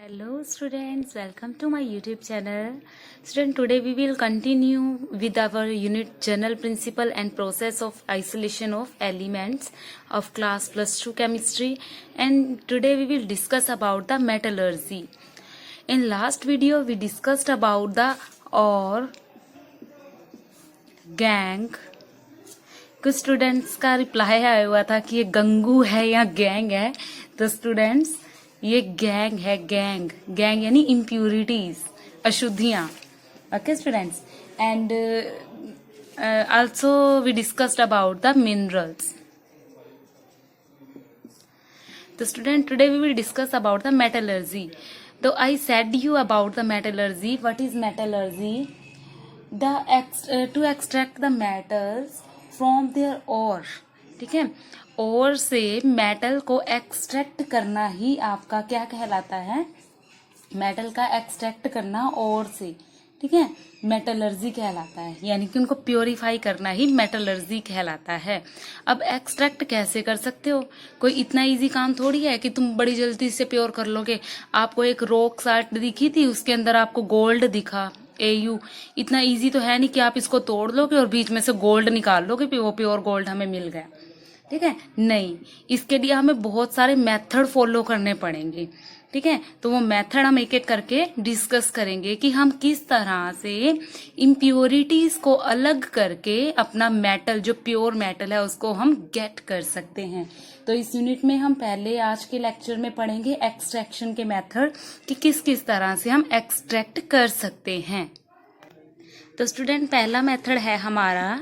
Hello students, welcome to my YouTube channel. Student, today we will continue with our unit General Principle and Process of Isolation of Elements of class +2 chemistry, and today we will discuss about the metallurgy. In last video we discussed about the ore, gang. कुछ students का reply आया हुआ था कि ये गंगू है या gang है. तो स्टूडेंट्स, ये गैंग है. गैंग गैंग यानी इम्प्यूरिटीज, अशुद्धियां. Okay students, and also we discussed about the minerals. तो student, today we will discuss about the metallurgy. तो I said you about the metallurgy. What is metallurgy? To extract the metals from their ore. ठीक है, ओर से metal को extract करना ही आपका क्या कहलाता है? मेटल का एक्सट्रैक्ट करना ओर से, ठीक है, मेटलर्जी कहलाता है. यानी कि उनको प्योरीफाई करना ही मेटलर्जी कहलाता है. अब एक्सट्रैक्ट कैसे कर सकते हो? कोई इतना इजी काम थोड़ी है कि तुम बड़ी जल्दी से प्योर कर लोगे. आपको एक रॉक साल्ट दिखी थी, उसके अंदर आपको गोल्ड दिखा, AU. इतना इजी तो है नहीं कि आप इसको तोड़ लोगे और बीच में से गोल्ड निकाल लोगे, वो प्योर गोल्ड हमें मिल गया. ठीक है, नहीं. इसके लिए हमें बहुत सारे मेथड फॉलो करने पड़ेंगे. ठीक है, तो वो मेथड हम एक एक करके डिस्कस करेंगे कि हम किस तरह से इम्प्योरिटीज को अलग करके अपना मेटल, जो प्योर मेटल है, उसको हम गेट कर सकते हैं. तो इस यूनिट में हम पहले आज के लेक्चर में पढ़ेंगे एक्सट्रैक्शन के मेथड, कि किस किस तरह से हम एक्सट्रैक्ट कर सकते हैं. तो स्टूडेंट, पहला मेथड है हमारा,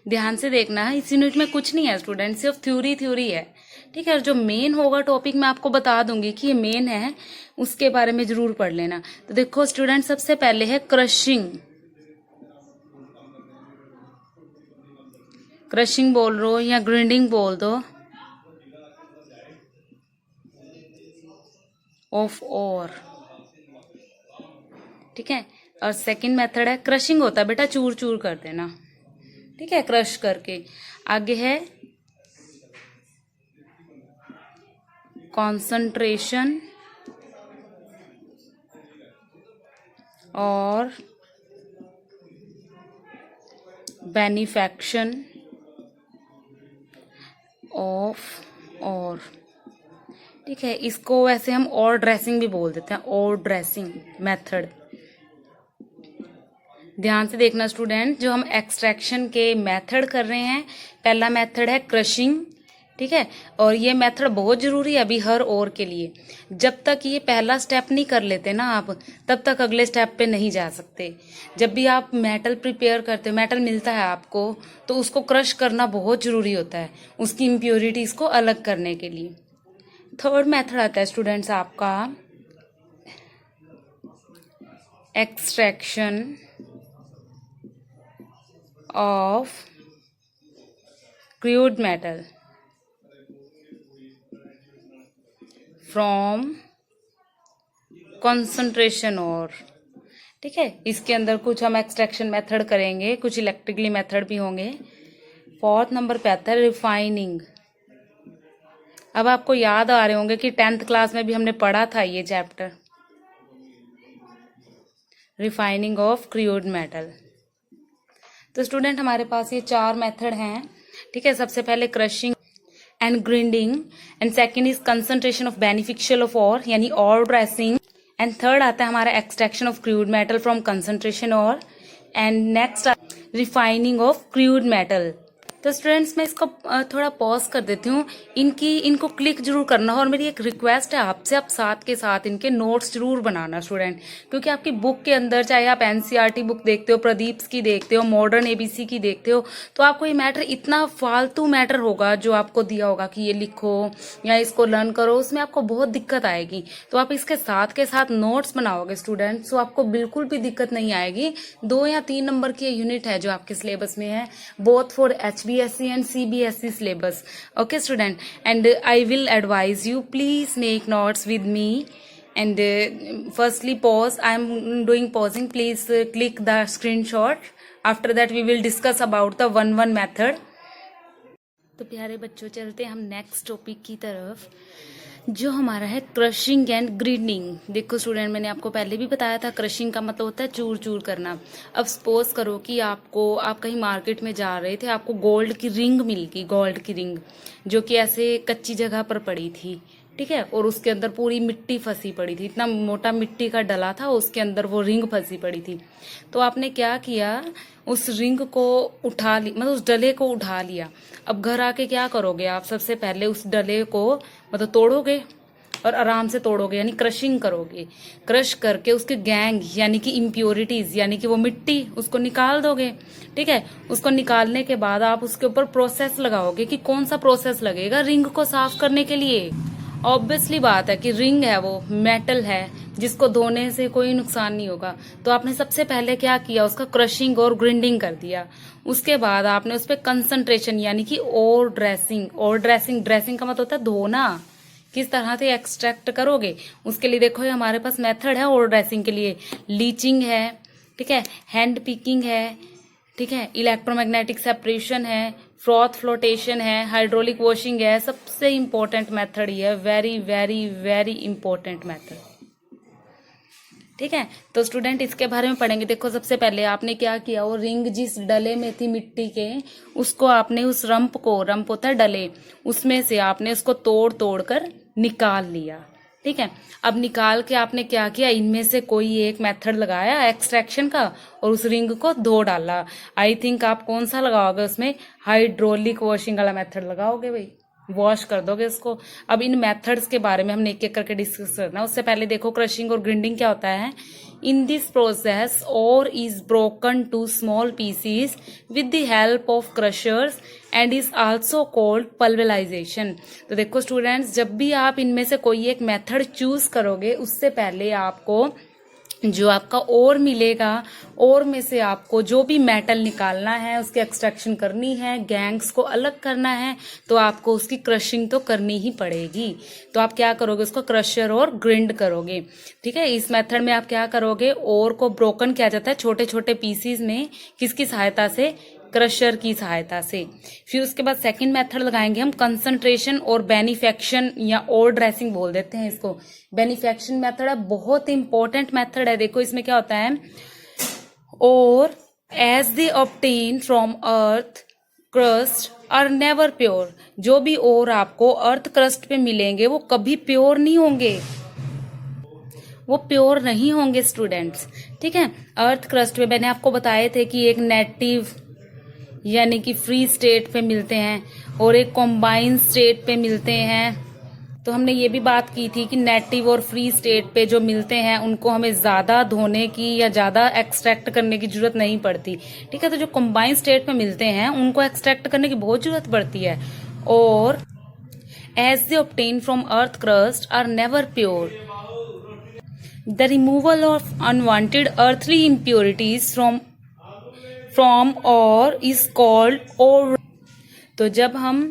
ध्यान से देखना है, इस यूनिट में कुछ नहीं है स्टूडेंट, सिर्फ थ्योरी है. ठीक है, और जो मेन होगा टॉपिक मैं आपको बता दूंगी कि ये मेन है, उसके बारे में जरूर पढ़ लेना. तो देखो स्टूडेंट, सबसे पहले है क्रशिंग. क्रशिंग बोल लो या ग्राइंडिंग बोल दो, ऑफ ओर. ठीक है, और सेकंड मेथड है क्रशिंग. होता है बेटा चूर चूर कर देना, ठीक है, क्रश करके. आगे है कॉन्सेंट्रेशन और बेनिफैक्शन ऑफ और. ठीक है, इसको वैसे हम और ड्रेसिंग भी बोल देते हैं, और ड्रेसिंग मेथड. ध्यान से देखना स्टूडेंट, जो हम एक्सट्रैक्शन के मेथड कर रहे हैं, पहला मेथड है क्रशिंग. ठीक है, और ये मेथड बहुत जरूरी है अभी हर ओर के लिए. जब तक ये पहला स्टेप नहीं कर लेते ना आप, तब तक अगले स्टेप पे नहीं जा सकते. जब भी आप मेटल प्रिपेयर करते हो, मेटल मिलता है आपको, तो उसको क्रश करना बहुत जरूरी होता है, उसकी इम्प्योरिटीज को अलग करने के लिए. थर्ड मेथड आता है स्टूडेंट्स आपका extraction of crude metal from concentration और. ठीक है, इसके अंदर कुछ हम एक्सट्रैक्शन मेथड करेंगे, कुछ इलेक्ट्रिकली मेथड भी होंगे. फोर्थ नंबर पे आता है रिफाइनिंग. अब आपको याद आ रहे होंगे कि 10th क्लास में भी हमने पढ़ा था ये chapter, refining of crude metal. तो स्टूडेंट, हमारे पास ये 4 मेथड हैं. ठीक है, सबसे पहले crushing and grinding, and second is concentration of beneficial of ore, यानी और ड्रेसिंग, एंड थर्ड आता है हमारा extraction of crude metal from concentration ore, and next refining of crude metal. तो स्टूडेंट्स, मैं इसको थोड़ा पॉज कर देती हूँ. इनको क्लिक जरूर करना, और मेरी एक रिक्वेस्ट है आपसे, आप साथ के साथ इनके नोट्स जरूर बनाना स्टूडेंट, क्योंकि आपकी बुक के अंदर, चाहे आप NCERT बुक देखते हो, प्रदीप्स की देखते हो, मॉडर्न ABC की देखते हो, तो आपको ये मैटर, इतना फालतू मैटर होगा जो आपको दिया होगा कि ये लिखो या इसको लर्न करो, उसमें आपको बहुत दिक्कत आएगी. तो आप इसके साथ नोट्स बनाओगे स्टूडेंट, तो आपको बिल्कुल भी दिक्कत नहीं आएगी. 2 या 3 नंबर की यूनिट है जो आपके सिलेबस में है, both for HBSC and CBSE syllabus. Okay student, and I will advise you, please make notes with me, and firstly pause. I am doing pausing, please click the screenshot. After that we will discuss about the 1-1 method. तो प्यारे बच्चों, चलते हम next topic की तरफ. जो हमारा है क्रशिंग एंड ग्राइंडिंग। देखो स्टूडेंट, मैंने आपको पहले भी बताया था, क्रशिंग का मतलब होता है चूर चूर करना। अब सपोज करो कि आप कहीं मार्केट में जा रहे थे, आपको गोल्ड की रिंग मिल गई, गोल्ड की रिंग जो कि ऐसे कच्ची जगह पर पड़ी थी, ठीक है, और उसके अंदर पूरी मिट्टी फंसी पड़ी थी, इतना मोटा मिट्टी का डला था, उसके अंदर वो रिंग फंसी पड़ी थी। तो आपने क्या किया, उस रिंग को उठा ली, मतलब उस डले को उठा लिया। अब घर आके क्या करोगे आप, सबसे पहले उस डले को मतलब तोड़ोगे और आराम से तोड़ोगे, यानी क्रशिंग करोगे। क्रश करके उसके गैंग यानी कि इम्प्योरिटीज यानी कि वो मिट्टी उसको निकाल दोगे, ठीक है। उसको निकालने के बाद आप उसके ऊपर प्रोसेस लगाओगे कि कौन सा प्रोसेस लगेगा रिंग को साफ करने के लिए। ऑब्वियसली बात है कि रिंग है वो मेटल है, जिसको धोने से कोई नुकसान नहीं होगा। तो आपने सबसे पहले क्या किया, उसका क्रशिंग और ग्राइंडिंग कर दिया। उसके बाद आपने उस पर कंसंट्रेशन यानी कि और ड्रेसिंग का मतलब होता है धोना, किस तरह से एक्सट्रैक्ट करोगे उसके लिए देखो ये हमारे पास मेथड है और ड्रेसिंग के लिए। लीचिंग है, ठीक है, हैंड पिकिंग है, ठीक है, इलेक्ट्रोमैग्नेटिक सेपरेशन है, फ्रॉथ फ्लोटेशन है, हाइड्रोलिक वॉशिंग है। सबसे इंपॉर्टेंट मेथड ये है, very very very important method, ठीक है। तो स्टूडेंट इसके बारे में पढ़ेंगे। देखो सबसे पहले आपने क्या किया, वो रिंग जिस डले में थी मिट्टी के, उसको आपने उस रंप होता है डले, उसमें से आपने उसको तोड़ तोड़ कर निकाल लिया, ठीक है। अब निकाल के आपने क्या किया, इनमें से कोई एक मेथड लगाया एक्सट्रैक्शन का और उस रिंग को धो डाला। आई थिंक आप कौन सा लगाओगे उसमें, हाइड्रोलिक वॉशिंग वाला मेथड लगाओगे भाई, वॉश कर दोगे इसको। अब इन मेथड्स के बारे में हमने एक एक करके डिस्कस करना है। उससे पहले देखो क्रशिंग और ग्राइंडिंग क्या होता है। In this process ore is broken to small pieces with the help of crushers and is also called pulverization. तो देखो स्टूडेंट्स, जब भी आप इनमें से कोई एक मेथड चूज करोगे, उससे पहले आपको जो आपका ओर मिलेगा, ओर में से आपको जो भी मेटल निकालना है, उसकी एक्सट्रैक्शन करनी है, गैंग्स को अलग करना है, तो आपको उसकी क्रशिंग तो करनी ही पड़ेगी। तो आप क्या करोगे, उसको क्रशर और ग्राइंड करोगे, ठीक है। इस मेथड में आप क्या करोगे, ओर को ब्रोकन किया जाता है छोटे छोटे पीसीज में, किसकी सहायता से, क्रशर की सहायता से। फिर उसके बाद सेकंड मेथड लगाएंगे हम कंसंट्रेशन और बेनिफेक्शन या और ड्रेसिंग बोल देते हैं इसको। बेनिफेक्शन मेथड है, बहुत इंपॉर्टेंट मेथड है। देखो इसमें क्या होता है, और as they obtain from earth crust are never pure. जो भी और आपको अर्थ क्रस्ट पे मिलेंगे वो कभी प्योर नहीं होंगे, वो प्योर नहीं होंगे स्टूडेंट्स, ठीक है। अर्थ क्रस्ट पे मैंने आपको बताए थे कि एक नेटिव यानी कि फ्री स्टेट पे मिलते हैं और एक कॉम्बाइन स्टेट पे मिलते हैं। तो हमने ये भी बात की थी कि नेटिव और फ्री स्टेट पे जो मिलते हैं उनको हमें ज्यादा धोने की या ज्यादा एक्सट्रैक्ट करने की जरूरत नहीं पड़ती, ठीक है। तो जो कॉम्बाइन स्टेट पे मिलते हैं उनको एक्सट्रैक्ट करने की बहुत जरूरत पड़ती है। और as they obtain from earth crust are never pure, the removal of unwanted earthly impurities from ore is called और। तो जब हम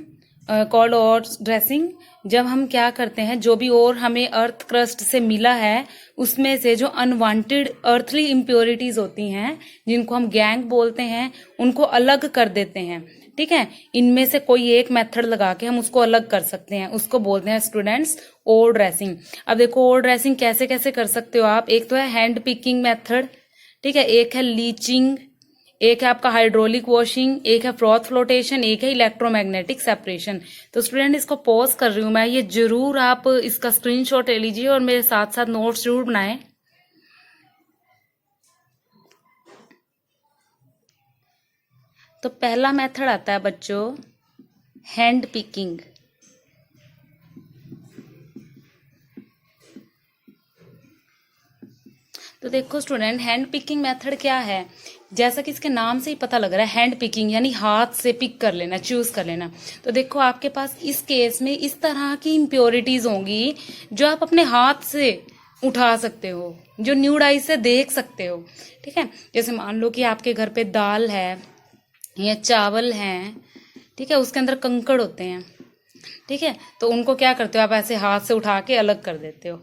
कॉल्ड और ड्रेसिंग, जब हम क्या करते हैं, जो भी और हमें अर्थ क्रस्ट से मिला है उसमें से जो अनवांटेड अर्थली इम्प्योरिटीज होती हैं, जिनको हम गैंग बोलते हैं, उनको अलग कर देते हैं, ठीक है। इनमें से कोई एक मेथड लगा के हम उसको अलग कर सकते हैं, उसको बोलते हैं स्टूडेंट्स और ड्रेसिंग। अब देखो और ड्रेसिंग कैसे कैसे कर सकते हो आप। एक तो है हैंड पिकिंग मेथड, ठीक है, एक है लीचिंग, एक है आपका हाइड्रोलिक वॉशिंग, एक है फ्रॉथ फ्लोटेशन, एक है इलेक्ट्रोमैग्नेटिक सेपरेशन। तो स्टूडेंट इसको पॉज कर रही हूं मैं, ये जरूर आप इसका स्क्रीनशॉट ले लीजिए और मेरे साथ साथ नोट्स जरूर बनाएं। तो पहला मेथड आता है बच्चों हैंड पिकिंग। तो देखो स्टूडेंट, हैंड पिकिंग मेथड क्या है, जैसा कि इसके नाम से ही पता लग रहा है, हैंड पिकिंग यानी हाथ से पिक कर लेना, चूज कर लेना। तो देखो आपके पास इस केस में इस तरह की इम्प्योरिटीज होंगी जो आप अपने हाथ से उठा सकते हो, जो न्यूड आई से देख सकते हो, ठीक है। जैसे मान लो कि आपके घर पे दाल है या चावल है, ठीक है, उसके अंदर कंकड़ होते हैं, ठीक है। तो उनको क्या करते हो आप, ऐसे हाथ से उठा के अलग कर देते हो,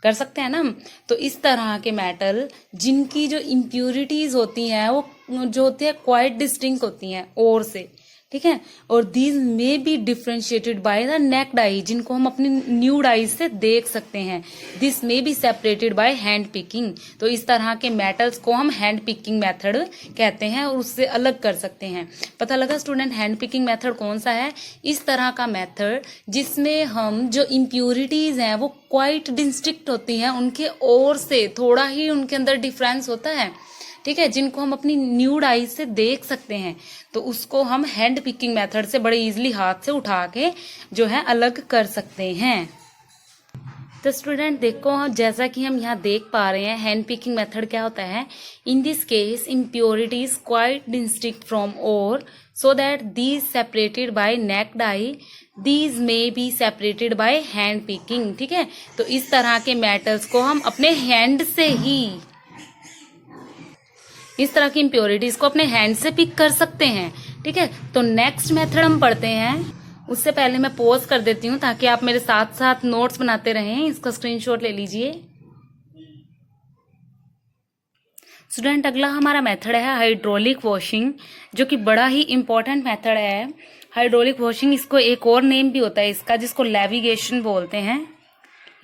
कर सकते हैं ना हम। तो इस तरह के मेटल जिनकी जो इम्प्यूरिटीज होती हैं वो जो होती है क्वाइट डिस्टिंक्ट होती हैं और से, ठीक है। और these may be differentiated by the necked आई, जिनको हम अपनी न्यूड आई से देख सकते हैं। This may be separated by hand picking, तो इस तरह के मेटल्स को हम हैंड पिकिंग मेथड कहते हैं और उससे अलग कर सकते हैं। पता लगा स्टूडेंट हैंड पिकिंग मेथड कौन सा है? इस तरह का मेथड जिसमें हम जो इम्प्योरिटीज हैं वो क्वाइट डिस्टिंक्ट होती हैं, उनके और से थोड़ा ही उनके अंदर डिफरेंस होता है, ठीक है, जिनको हम अपनी न्यूड आई से देख सकते हैं, तो उसको हम हैंड पिकिंग मेथड से बड़े इजीली हाथ से उठा के जो है अलग कर सकते हैं। तो स्टूडेंट देखो, जैसा कि हम यहाँ देख पा रहे हैं हैंड पिकिंग मेथड क्या होता है। In this case impurities quite distinct from ore so that these separated by naked eye, these may be separated by hand picking, ठीक है। तो इस तरह के मेटल्स को हम अपने हैंड से ही, इस तरह की इम्प्योरिटीज को अपने हैंड से पिक कर सकते हैं, ठीक है। तो नेक्स्ट मेथड हम पढ़ते हैं। उससे पहले मैं पॉज कर देती हूँ ताकि आप मेरे साथ साथ नोट्स बनाते रहें। इसका स्क्रीनशॉट ले लीजिए। स्टूडेंट अगला हमारा मेथड है हाइड्रोलिक वॉशिंग, जो कि बड़ा ही इंपॉर्टेंट मेथड है। हाइड्रोलिक वॉशिंग, इसको एक और नेम भी होता है इसका, जिसको लेविगेशन बोलते हैं।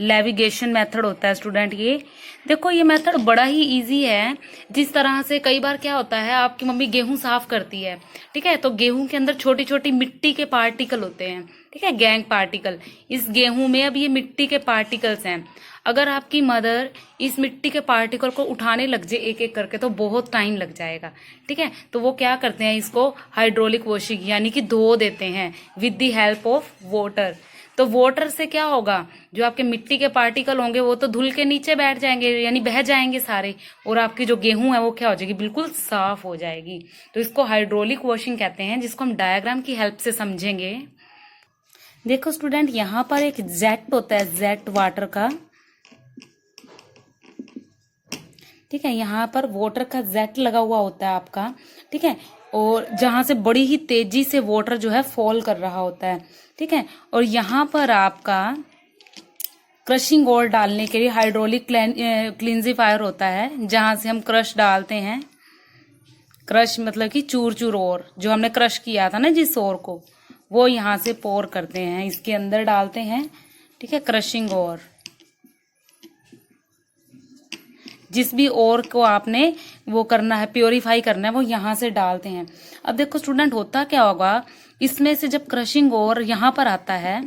लेविगेशन मेथड होता है स्टूडेंट। ये देखो, ये मेथड बड़ा ही इजी है। जिस तरह से कई बार क्या होता है, आपकी मम्मी गेहूं साफ करती है, ठीक है, तो गेहूं के अंदर छोटी छोटी मिट्टी के पार्टिकल होते हैं, ठीक है, गैंग पार्टिकल। इस गेहूं में अब ये मिट्टी के पार्टिकल्स हैं। अगर आपकी मदर इस मिट्टी के पार्टिकल को उठाने लग जाए एक एक करके, तो बहुत टाइम लग जाएगा, ठीक है। तो वो क्या करते हैं, इसको हाइड्रोलिक वॉशिंग यानी कि धो देते हैं with the help of water. तो वाटर से क्या होगा, जो आपके मिट्टी के पार्टिकल होंगे वो तो धुल के नीचे बैठ जाएंगे, यानी बह जाएंगे सारे, और आपकी जो गेहूं है वो क्या हो जाएगी, बिल्कुल साफ हो जाएगी। तो इसको हाइड्रोलिक वॉशिंग कहते हैं, जिसको हम डायग्राम की हेल्प से समझेंगे। देखो स्टूडेंट, यहाँ पर एक जेट होता है, जेट वाटर का, ठीक है। यहाँ पर वाटर का जेट लगा हुआ होता है आपका, ठीक है, और जहां से बड़ी ही तेजी से वाटर जो है फॉल कर रहा होता है, ठीक है। और यहाँ पर आपका क्रशिंग ओर डालने के लिए हाइड्रोलिक क्लिंजिफायर होता है, जहां से हम क्रश डालते हैं। क्रश मतलब कि चूर चूर ओर, जो हमने क्रश किया था ना जिस ओर को, वो यहाँ से पोर करते हैं, इसके अंदर डालते हैं, ठीक है, क्रशिंग ओर। जिस भी ओर को आपने वो करना है, प्योरीफाई करना है, वो यहाँ से डालते हैं। अब देखो स्टूडेंट, होता क्या होगा, इसमें से जब क्रशिंग ओर यहाँ पर आता है,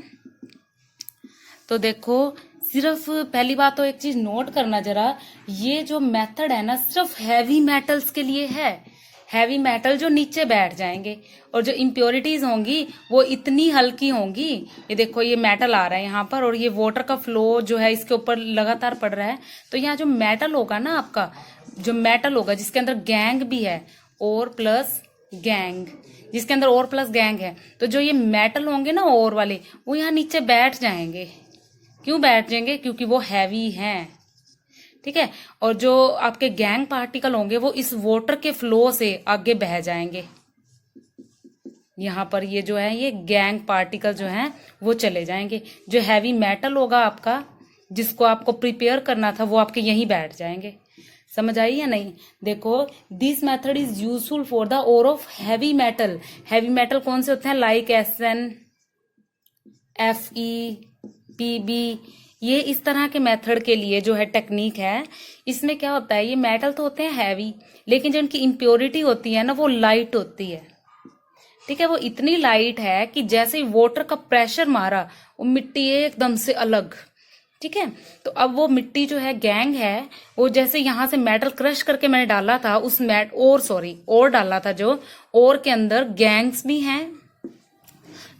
तो देखो सिर्फ पहली बात तो एक चीज नोट करना जरा, ये जो मेथड है ना सिर्फ हैवी मेटल्स के लिए है। हैवी मेटल जो नीचे बैठ जाएंगे, और जो इम्प्योरिटीज होंगी वो इतनी हल्की होंगी। ये देखो, ये मेटल आ रहा है यहाँ पर, और ये वाटर का फ्लो जो है इसके ऊपर लगातार पड़ रहा है। तो यहाँ जो मेटल होगा ना आपका, जो मेटल होगा जिसके अंदर गैंग भी है, और प्लस गैंग, जिसके अंदर और प्लस गैंग है, तो जो ये मेटल होंगे ना और वाले, वो यहाँ नीचे बैठ जाएंगे। क्यों बैठ जाएंगे? क्योंकि वो हैवी हैं, ठीक है। और जो आपके गैंग पार्टिकल होंगे वो इस वाटर के फ्लो से आगे बह जाएंगे। यहाँ पर ये जो है, ये गैंग पार्टिकल जो हैं वो चले जाएंगे। जो हैवी मेटल होगा आपका, जिसको आपको प्रिपेयर करना था, वो आपके यहीं बैठ जाएंगे। समझ आई या नहीं? देखो, this method is useful for the ore of heavy metal. Heavy metal कौन से होते हैं? Like SN, Fe, PB। ये इस तरह के मेथड के लिए जो है टेक्निक है। इसमें क्या होता है, ये मेटल तो होते हैं हैवी, लेकिन जो इनकी इम्प्योरिटी होती है ना वो लाइट होती है, ठीक है। वो इतनी लाइट है कि जैसे ही वाटर का प्रेशर मारा, वो मिट्टी एकदम से अलग, ठीक है। तो अब वो मिट्टी जो है, गैंग है, वो जैसे यहां से मेटल क्रश करके मैंने डाला था, उस और डाला था, जो और के अंदर गैंग्स भी हैं।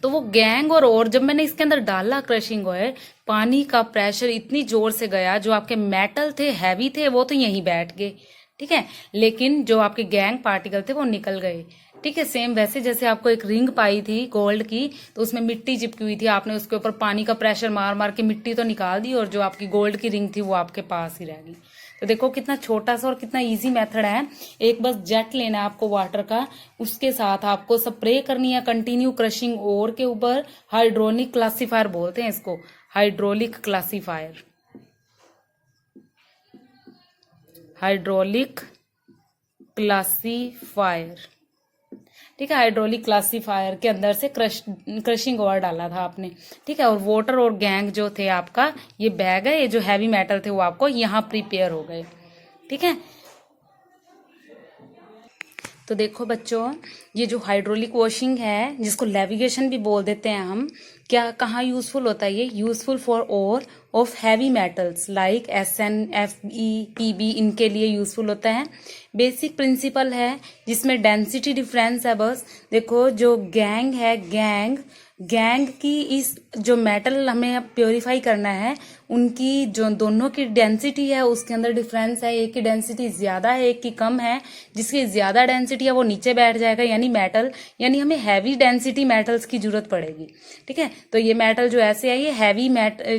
तो वो गैंग और जब मैंने इसके अंदर डाला क्रशिंग ऑयल, पानी का प्रेशर इतनी जोर से गया, जो आपके मेटल थे, हैवी थे, वो तो यहीं बैठ गए, ठीक है। लेकिन जो आपके गैंग पार्टिकल थे वो निकल गए, ठीक है। सेम वैसे जैसे आपको एक रिंग पाई थी गोल्ड की, तो उसमें मिट्टी चिपकी हुई थी, आपने उसके ऊपर पानी का प्रेशर मार मार के मिट्टी तो निकाल दी, और जो आपकी गोल्ड की रिंग थी वो आपके पास ही रह गई। तो देखो कितना छोटा सा और कितना इजी मेथड है। एक बस जेट लेना है आपको वाटर का, उसके साथ आपको स्प्रे करनी है कंटिन्यू क्रशिंग ओर के ऊपर। हाइड्रोलिक क्लासीफायर बोलते हैं इसको, हाइड्रोलिक क्लासीफायर, हाइड्रोलिक क्लासीफायर, ठीक है, हाइड्रोलिक क्लासीफायर के अंदर से क्रशिंग ओवर डाला था आपने, ठीक है। और वाटर और गैंग जो थे आपका, ये बैग है, ये जो हैवी मेटल थे वो आपको यहाँ प्रिपेयर हो गए, ठीक है। तो देखो बच्चों, ये जो हाइड्रोलिक वॉशिंग है, जिसको नेविगेशन भी बोल देते हैं हम, क्या कहाँ यूजफुल होता है? ये useful for ore of heavy metals like SN FE PB, इनके लिए यूजफुल होता है। बेसिक प्रिंसिपल है जिसमें डेंसिटी डिफरेंस है। बस देखो, जो गैंग है, गैंग की इस जो मेटल हमें प्योरीफाई करना है, उनकी जो दोनों की डेंसिटी है उसके अंदर डिफरेंस है। एक की डेंसिटी ज्यादा है, एक की कम है। जिसकी ज्यादा डेंसिटी है वो नीचे बैठ जाएगा, यानी मेटल, यानी हमें हैवी डेंसिटी मेटल्स की जरूरत पड़ेगी, ठीक है। तो ये मेटल जो ऐसे है, ये हैवी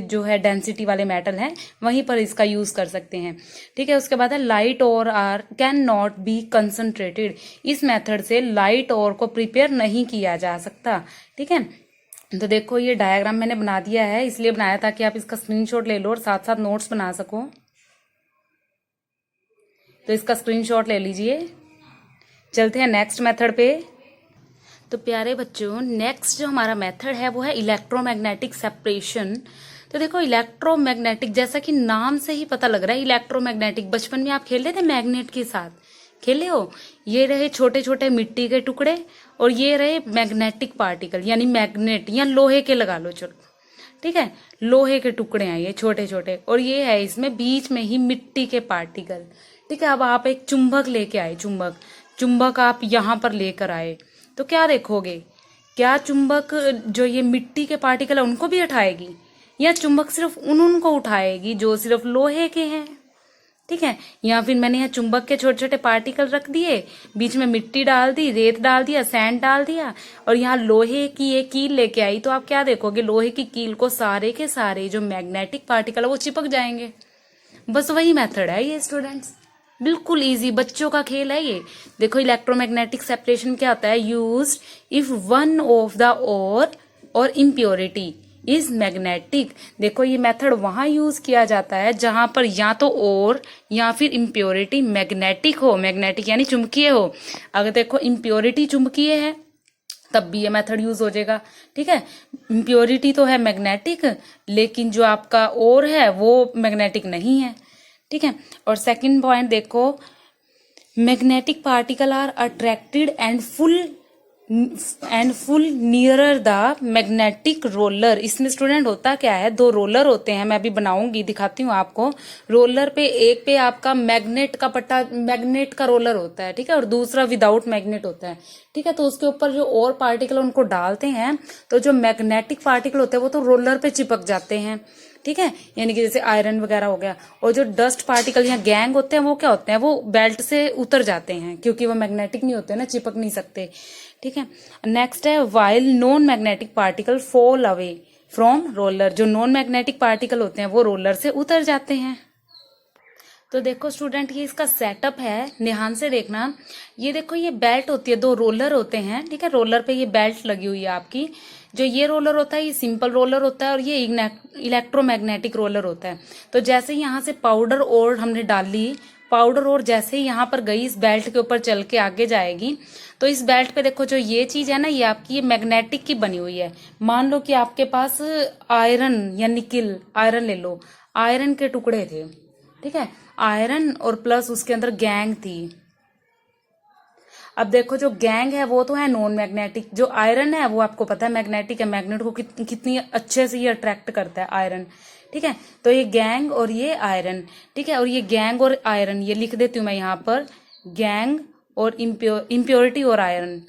जो है डेंसिटी वाले मेटल हैं, वहीं पर इसका यूज कर सकते हैं, ठीक है। उसके बाद है light ore are can not be concentrated. इस मेथड से लाइट और को प्रिपेयर नहीं किया जा सकता, ठीक है। तो देखो, ये डायग्राम मैंने बना दिया है, इसलिए बनाया ताकि आप इसका स्क्रीनशॉट ले लो और साथ साथ नोट्स बना सको। तो इसका स्क्रीनशॉट ले लीजिए। चलते हैं नेक्स्ट मेथड पे। तो प्यारे बच्चों, नेक्स्ट जो हमारा मेथड है वो है इलेक्ट्रोमैग्नेटिक सेपरेशन। तो देखो, इलेक्ट्रोमैग्नेटिक, जैसा कि नाम से ही पता लग रहा है इलेक्ट्रोमैग्नेटिक, बचपन में आप खेले थे मैग्नेट के साथ, खेले हो? ये रहे छोटे छोटे मिट्टी के टुकड़े और ये रहे मैग्नेटिक पार्टिकल, यानी मैग्नेट या लोहे के लगा लो, चलो, ठीक है। लोहे के टुकड़े हैं ये छोटे छोटे, और ये है इसमें बीच में ही मिट्टी के पार्टिकल, ठीक है। अब आप एक चुंबक लेके आए, चुंबक आप यहाँ पर लेकर आए, तो क्या देखोगे? क्या चुंबक जो ये मिट्टी के पार्टिकल है उनको भी उठाएगी, या चुंबक सिर्फ उनको उठाएगी जो सिर्फ लोहे के हैं, ठीक है। या फिर मैंने यहाँ चुंबक के छोटे छोटे पार्टिकल रख दिए, बीच में मिट्टी डाल दी, रेत डाल दिया, सैंड डाल दिया, और यहाँ लोहे की एक कील लेके आई, तो आप क्या देखोगे? लोहे की कील को सारे के सारे जो मैग्नेटिक पार्टिकल है वो चिपक जाएंगे। बस वही मेथड है ये स्टूडेंट्स, बिल्कुल इजी, बच्चों का खेल है ये। देखो, इलेक्ट्रोमैग्नेटिक सेपरेशन क्या होता है? Used if one of the और इम्प्योरिटी इज मैग्नेटिक। देखो, ये मेथड वहां यूज किया जाता है जहां पर या तो और या फिर इम्प्योरिटी मैग्नेटिक हो, मैग्नेटिक यानी चुंबकीय हो। अगर देखो इम्प्योरिटी चुंबकीय है तब भी ये मेथड यूज हो जाएगा, ठीक है। इम्प्योरिटी तो है मैग्नेटिक, लेकिन जो आपका और है वो मैग्नेटिक नहीं है, ठीक है। और सेकंड पॉइंट देखो, magnetic particle are attracted and fall nearer the magnetic roller. इसमें स्टूडेंट होता क्या है? दो रोलर होते हैं, मैं अभी बनाऊंगी, दिखाती हूँ आपको। रोलर पे एक पे आपका मैग्नेट का पट्टा, मैग्नेट का रोलर होता है, ठीक है, और दूसरा विदाउट मैग्नेट होता है, ठीक है। तो उसके ऊपर जो और पार्टिकल उनको डालते हैं, तो जो मैग्नेटिक पार्टिकल होते हैं वो तो रोलर पे चिपक जाते हैं, ठीक है, यानी कि जैसे आयरन वगैरह हो गया। और जो डस्ट पार्टिकल या गैंग होते हैं वो क्या होते हैं? वो बेल्ट से उतर जाते हैं, क्योंकि वो मैग्नेटिक नहीं होते ना, चिपक नहीं सकते, ठीक है। नेक्स्ट है while non magnetic particle fall away from roller. जो नॉन मैग्नेटिक पार्टिकल होते हैं वो रोलर से उतर जाते हैं। तो देखो स्टूडेंट, ये इसका सेटअप है, ध्यान से देखना। ये देखो, ये बेल्ट होती है, दो रोलर होते हैं, ठीक है। रोलर पे ये बेल्ट लगी हुई है आपकी। जो ये रोलर होता है ये सिंपल रोलर होता है, और ये इलेक्ट्रोमैग्नेटिक रोलर होता है। तो जैसे ही यहाँ से पाउडर और हमने डाल ली, पाउडर और जैसे ही यहाँ पर गई, इस बेल्ट के ऊपर चल के आगे जाएगी, तो इस बेल्ट पे देखो जो ये चीज है ना, ये आपकी ये मैग्नेटिक की बनी हुई है। मान लो कि आपके पास आयरन या निकिल, आयरन ले लो, आयरन के टुकड़े थे, ठीक है, आयरन और प्लस उसके अंदर गैंग थी। अब देखो, जो गैंग है वो तो है नॉन मैग्नेटिक, जो आयरन है वो आपको पता है मैग्नेटिक है, मैग्नेट को कितनी अच्छे से ये अट्रैक्ट करता है आयरन, ठीक है। तो ये गैंग और ये आयरन, ठीक है, और ये गैंग और आयरन, ये लिख देती हूँ मैं यहाँ पर, गैंग और इम्प्योरिटी और आयरन।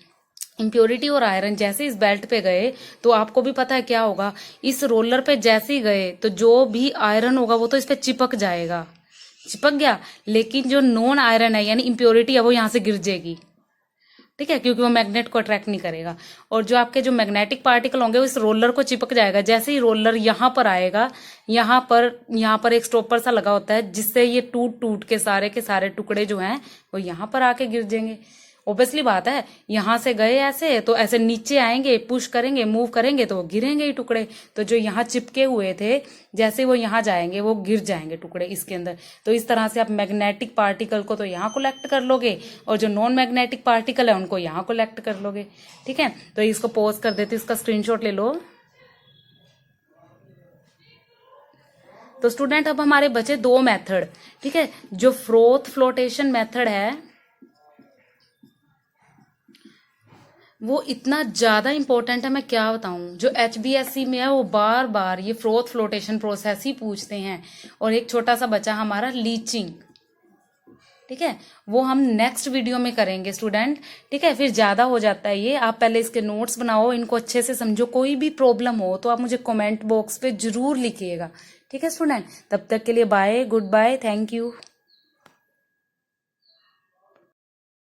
इम्प्योरिटी और आयरन जैसे इस बेल्ट पे गए, तो आपको भी पता है क्या होगा, इस रोलर पे जैसे ही गए तो जो भी आयरन होगा वो तो इस पे चिपक जाएगा, चिपक गया। लेकिन जो नॉन आयरन है यानी इम्प्योरिटी है वो यहाँ से गिर जाएगी, ठीक है, क्योंकि वो मैग्नेट को अट्रैक्ट नहीं करेगा। और जो आपके जो मैग्नेटिक पार्टिकल होंगे वो इस रोलर को चिपक जाएगा। जैसे ही रोलर यहाँ पर आएगा, यहाँ पर एक स्टॉपर सा लगा होता है, जिससे ये टूट टूट के सारे टुकड़े जो हैं वो यहाँ पर आके गिर जाएंगे। ऑब्वियसली बात है, यहाँ से गए ऐसे तो ऐसे नीचे आएंगे, पुश करेंगे, मूव करेंगे तो वो गिरेंगे ही टुकड़े। तो जो यहाँ चिपके हुए थे, जैसे वो यहाँ जाएंगे वो गिर जाएंगे टुकड़े इसके अंदर। तो इस तरह से आप मैग्नेटिक पार्टिकल को तो यहाँ कलेक्ट कर लोगे और जो नॉन मैग्नेटिक पार्टिकल है उनको यहाँ कलेक्ट कर लोगे। ठीक है, तो इसको पॉज कर देते, इसका स्क्रीनशॉट ले लो। तो स्टूडेंट अब हमारे बचे दो मेथड। ठीक है, जो फ्रोथ फ्लोटेशन मेथड है वो इतना ज्यादा इंपॉर्टेंट है, मैं क्या बताऊं। जो HBSC में है वो बार बार ये फ्रोथ फ्लोटेशन प्रोसेस ही पूछते हैं। और एक छोटा सा बचा हमारा लीचिंग। ठीक है, वो हम नेक्स्ट वीडियो में करेंगे स्टूडेंट। ठीक है, फिर ज्यादा हो जाता है ये, आप पहले इसके नोट्स बनाओ, इनको अच्छे से समझो। कोई भी प्रॉब्लम हो तो आप मुझे कमेंट बॉक्स पे जरूर लिखिएगा। ठीक है स्टूडेंट, तब तक के लिए bye, goodbye, thank you.